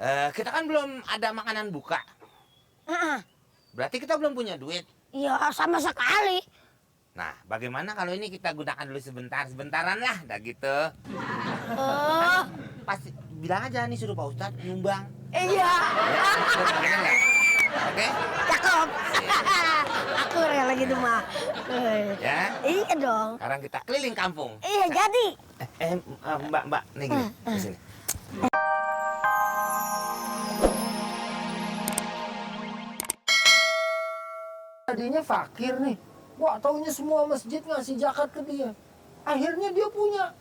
Kita kan belum ada makanan buka. Berarti kita belum punya duit. Iya, sama sekali. Nah, bagaimana kalau ini kita gunakan dulu sebentaran lah, dah gitu. Pasti bilang aja nih suruh Pak Ustadz nyumbang. Iya. Oke? Cakep. Aku rela gitu mah. Ya. Iya dong. Sekarang kita keliling kampung. Iya, jadi. Mbak, nih gini, di sini. Tadinya fakir nih. Wah, taunya semua masjid ngasih zakat ke dia. Akhirnya dia punya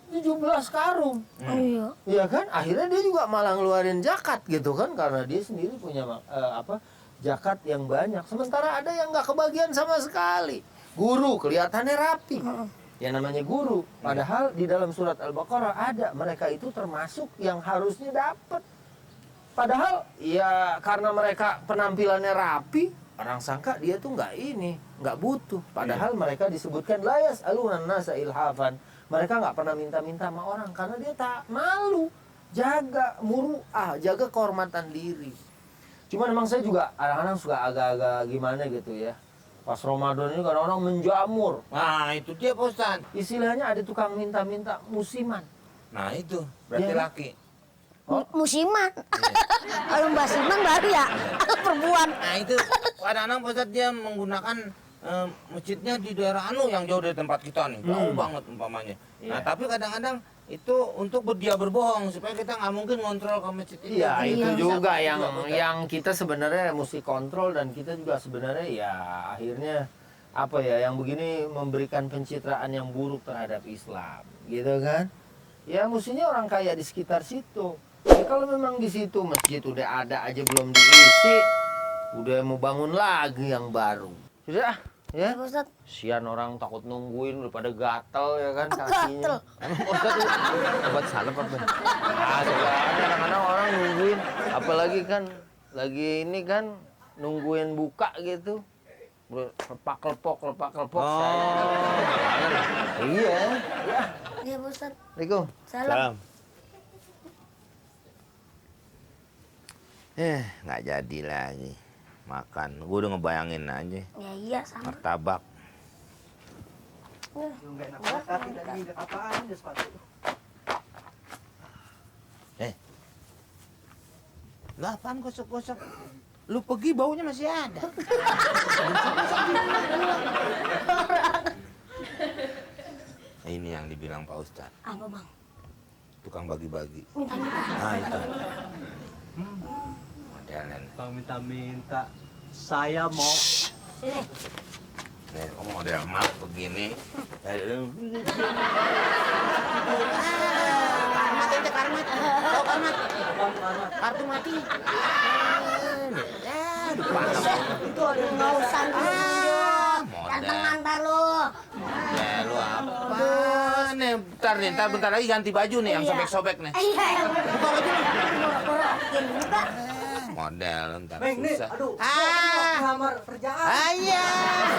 17 karung. Iya. Iya kan? Akhirnya dia juga malah ngeluarin zakat gitu kan, karena dia sendiri punya zakat yang banyak. Sementara ada yang nggak kebagian sama sekali. Guru kelihatannya rapi. Yang namanya guru. Padahal di dalam surat Al-Baqarah ada mereka itu termasuk yang harusnya dapat. Padahal ya karena mereka penampilannya rapi, orang sangka dia tuh nggak butuh. Padahal mereka disebutkan layas alunan nasa ilhafan. Mereka nggak pernah minta-minta sama orang karena dia tak malu, jaga muruah, jaga kehormatan diri. Cuman emang saya juga kadang-kadang suka agak-agak gimana gitu ya. Pas Ramadan ini kadang-kadang menjamur. Nah, itu dia Pak Ustadz. Istilahnya ada tukang minta-minta musiman. Nah, itu berarti Ya. laki. Musiman. Kalau Mbak Siman baru ya perempuan. Nah, itu kadang-kadang Pak Ustadz dia menggunakan masjidnya di daerah yang jauh dari tempat kita nih, jauh banget umpamanya. Nah, tapi kadang-kadang itu untuk dia berbohong supaya kita nggak mungkin ngontrol ke masjid itu. Iya, itu Iya. juga yang kita sebenarnya mesti kontrol, dan kita juga sebenarnya ya akhirnya apa ya, yang begini memberikan pencitraan yang buruk terhadap Islam, gitu kan? Ya mestinya orang kaya di sekitar situ. Ya, kalau memang di situ masjid udah ada aja belum diisi, udah mau bangun lagi yang baru. Sudah, ya. Pak Ustadz. Sian orang takut nungguin udah pada gatel ya kan Gatel. kakinya. Emang Ustadz obat salep apa? Ah, kadang-kadang orang nungguin, apalagi kan lagi ini kan nungguin buka gitu. Lepak-lepok saya. Iya. Ya. Iya, Pak Ustadz. Assalamualaikum. Salam. Nggak jadi lagi makan. Gue udah ngebayangin aja Ya iya sama. martabak. Lah apaan gosok-gosok? Lu pergi baunya masih ada. Nah, ini yang dibilang Pak Ustadz, Apa bang? tukang bagi-bagi. Minta-minta. Nah itu. Modelnya. Bang minta-minta, saya mau. Sini. Nih, model map begini. Karmat ente karmat. Tahu karmat? Kartu mati. Itu ada nggak usah gantengan ntar lu. Ya lu apa nih? Bentar lagi ganti baju nih yang Iya. sobek-sobek nih. Iya. Buka baju nih. Pura-pura bikin buka. Model ntar Neng, nih, susah. aduh, lamar kerjaan. Ayah.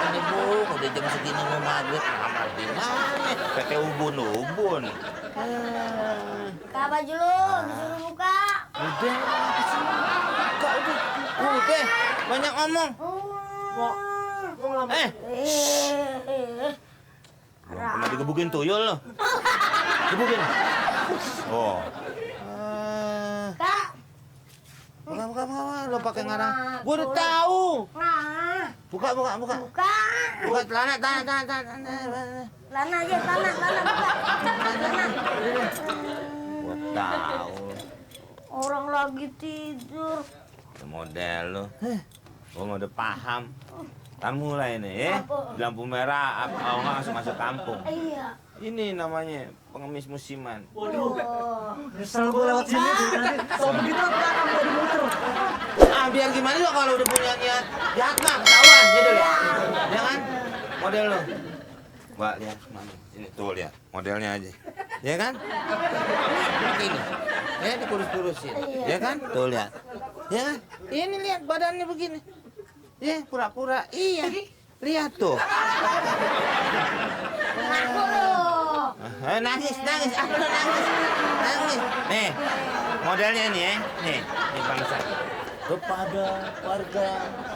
Ini bu, udah jam segini mau maghrib, kamar di mana? PT ubun-ubun. Buka baju lu, disuruh buka. Udah, buka udah. Udah, banyak ngomong. Belum pernah digebukin tuyul lo. Gebukin. Oh. Kak. Buka. Lo pakai ngarang. Gua udah tahu. Nah, Buka. buka. Buka celana. Lana aja, lana buka. Lana. Gua tahu. Orang lagi tidur. Model lo. Gua udah paham. Kan mulai nih ya. Apa? Lampu merah, kalau nggak masuk kampung. Iya. Ini namanya pengemis musiman. Oh. Nyesel gue lewat sini. Kalau begitu belakang gue dimuter. Ah, biar gimana lo kalau udah punya niat jahat mah ketahuan gitu ya. Ya kan? Model lo. Mbak lihat mana? Ini tuh lihat modelnya aja. Ya kan? Begini. Ya dikurus-kurusin. Ya kan? Tuh lihat. Ya kan? Ini lihat badannya begini. Ya pura-pura. Iya. Lihat tuh. Ngaku lu. Nangis. Ah, lu nangis. Nih, modelnya ini ya. Nih bangsa. Kepada warga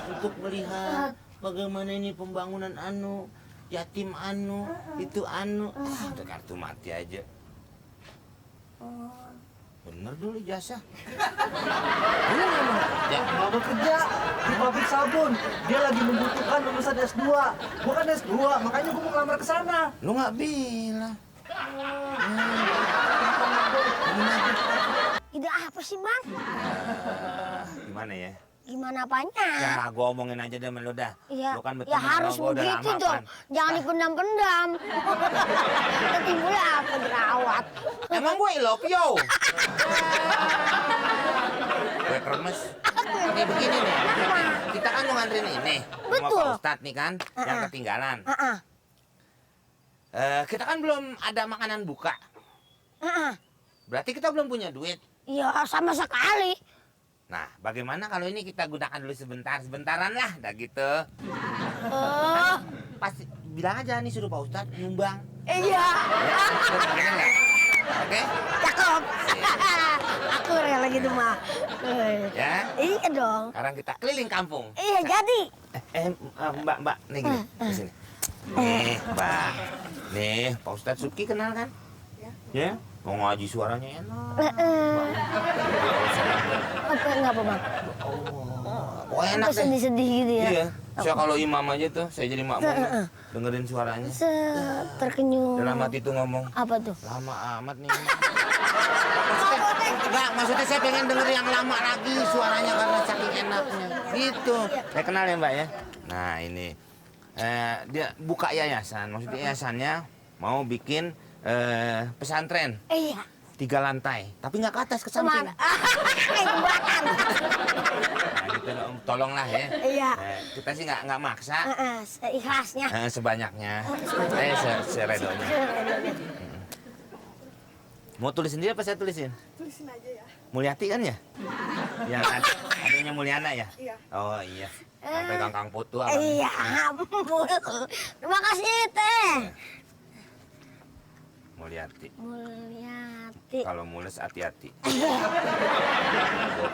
untuk melihat bagaimana ini pembangunan yatim itu udah kartu mati aja. Bener dulu jasa. Ya, mau bekerja di pabrik sabun. Dia lagi membutuhkan lulusan S2. Bukan S2, makanya gua mau ngelamar ke sana. Lu nggak bilang. Ide apa sih, Bang? Gimana ya? Gimana apanya? Ya, gua omongin aja deh sama lu dah. Iya. Lu kan Ya harus gua udah begitu lama, dong. Pan. Jangan dipendam-pendam. Ketimbulnya apa jerawat. Emang gue ilopio? Gue kremes. Nih begini nih. Kita kan mau nganterin ini. Sama Betul. Pak Ustadz nih kan, yang ketinggalan. Kita kan belum ada makanan buka. Berarti kita belum punya duit. Iya, sama sekali. Nah, bagaimana kalau ini kita gunakan dulu sebentaran lah, dah gitu. Oh, Pasti bilang aja nih suruh Pak Ustadz nyumbang. iya. Bener nggak? Oke? Cakep. Aku rela gitu, mah. Ya. Iya dong. Sekarang kita keliling kampung. Iya, jadi. Mbak, nih gini, di sini. Nih, Mbak. Nih, Pak Ustadz Subki kenal kan? Ya. Mau ngaji suaranya enak. Apa enggak apa, Bang? Oh, enak Apa deh. sedih-sedih gitu ya? Iya. Saya kalau imam aja tuh, saya jadi makmum. Dengerin suaranya. Terkenyum. Dalam hati tuh ngomong, Apa tuh? lama amat nih. Maksudnya saya pengen denger yang lama lagi suaranya karena saking enaknya. Gitu. Saya kenal ya, Mbak ya. Nah, ini. Dia buka yayasan. Maksudnya yayasannya mau bikin pesantren. Iya. 3 lantai, tapi nggak ke atas, ke samping. Kemana? Kebakar. Nah, gitu dong, tolonglah ya. Iya. Kita sih nggak maksa, Seikhlasnya. sebanyaknya. Seredonya. Mau tulis sendiri apa saya tulisin? Tulisin aja ya. Mulyati kan ya? Yang adanya Mulyana ya? Iya. Oh iya. Sampai Kang Putu apa? Iya, ampun. Terima kasih, Teh. Mulyati. Mulyati. Kalau mules hati-hati.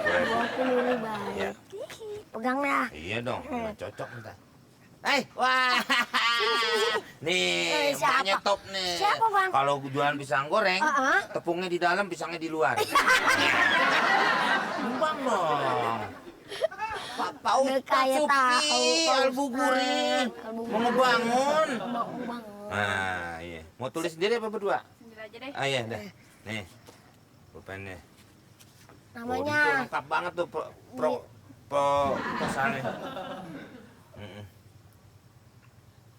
Bawaku ini baik. Ya. Pegang ya. Iya dong, nggak cocok ntar. Wah, nih, Siapa? mbaknya top nih. Siapa, Bang? Kalau jualan pisang goreng, Uh-uh. tepungnya di dalam, pisangnya di luar. Numpang dong. Pak Kayak Ustadz tahu, Subki, Pak Al-Buguri, Ustadz. mau ngebangun. Mau bangun. Nah, iya. Mau tulis sendiri apa berdua? Sendiri aja deh. Ah iya, dah. Nih, pulpennya. Oh, Namanya. itu lengkap banget tuh pesannya.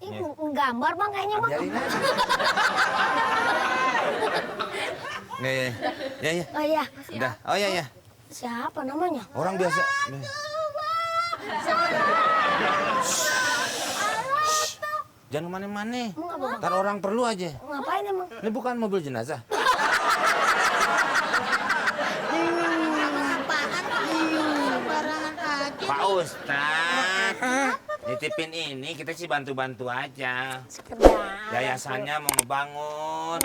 Ih, gambar, Bang, kayaknya, Bang. Biarin aja. Nih, ya. Oh iya. Udah. Oh iya. Siapa namanya? Orang biasa. Jangan kemana-mana. Emang apa, Bang? Ntar orang perlu aja. Ngapain emang? Ini bukan mobil jenazah. Pak Ustadz, nitipin ini kita sih bantu-bantu aja. Sekedar. Yayasannya mau ngebangun.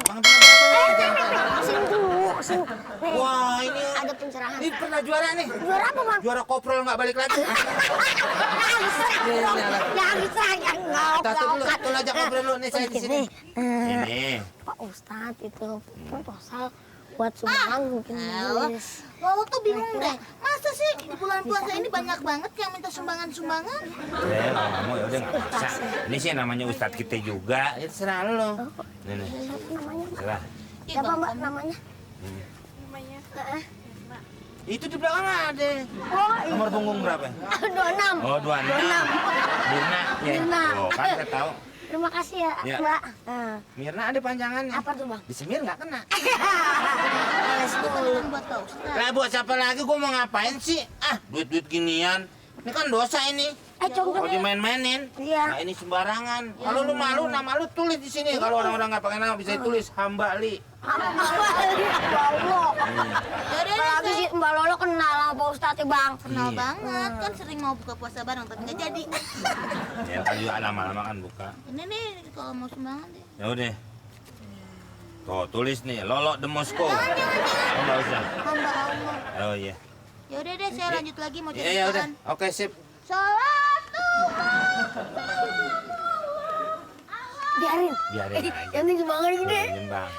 Sini dulu, sini. Nih, Wah, ini ada pencerahan. ini pernah juara nih. Juara apa, Bang? Juara koprol nggak balik lagi. Jangan diserang dong. Jangan diserang, jangan ngawak. Tatu dulu, tatu aja koprol dulu nih saya di sini. Ini. Pak Ustadz itu proposal buat sumbangan mungkin nulis. Lolo tuh bingung deh, masa sih di bulan puasa ini banyak banget yang minta sumbangan-sumbangan? Ya, kalau nggak mau ya udah nggak bisa. Ini sih namanya Ustadz kita juga. Ya terserah lo. Nih. Siapa namanya? Terserah. Siapa, Mbak, namanya? Namanya. Itu di belakang ada. Oh, iya. Nomor punggung berapa? 26. Oh, 26. Mirna. Ya. Mirna. Oh, kan saya tahu. Terima kasih ya, Ya. Mbak. Mirna ada panjangannya. Apa tuh, Bang? Disemir nggak kena. Bukan buat Pak Ustadz. Lah buat siapa lagi gua mau ngapain sih? Duit-duit ginian. Ini kan dosa ini. Contoh. Kalau dimain-mainin. Iya. Nah, ini sembarangan. Kalau lu malu, nama lu tulis di sini. Kalau orang-orang nggak pakai nama bisa ditulis Hamba Li. Ya Allah. Apalagi si Mbak Lolo kenal sama Pak Ustadz ya, Bang. Kenal Iya. banget, kan sering mau buka puasa bareng tapi nggak jadi. Ya kan juga lama-lama kan buka. Ini nih kalau mau sumbangan deh. Ya udah. Tuh, tulis nih, Lolo de Moskow. Oh, nggak usah. Hamba Allah. Oh iya. Ya udah deh, saya lanjut lagi mau Iya, ya udah. ceritakan. Oke, sip. Salatu. Biarin. Biarin aja. Yang ini semangat gede. Nyembang.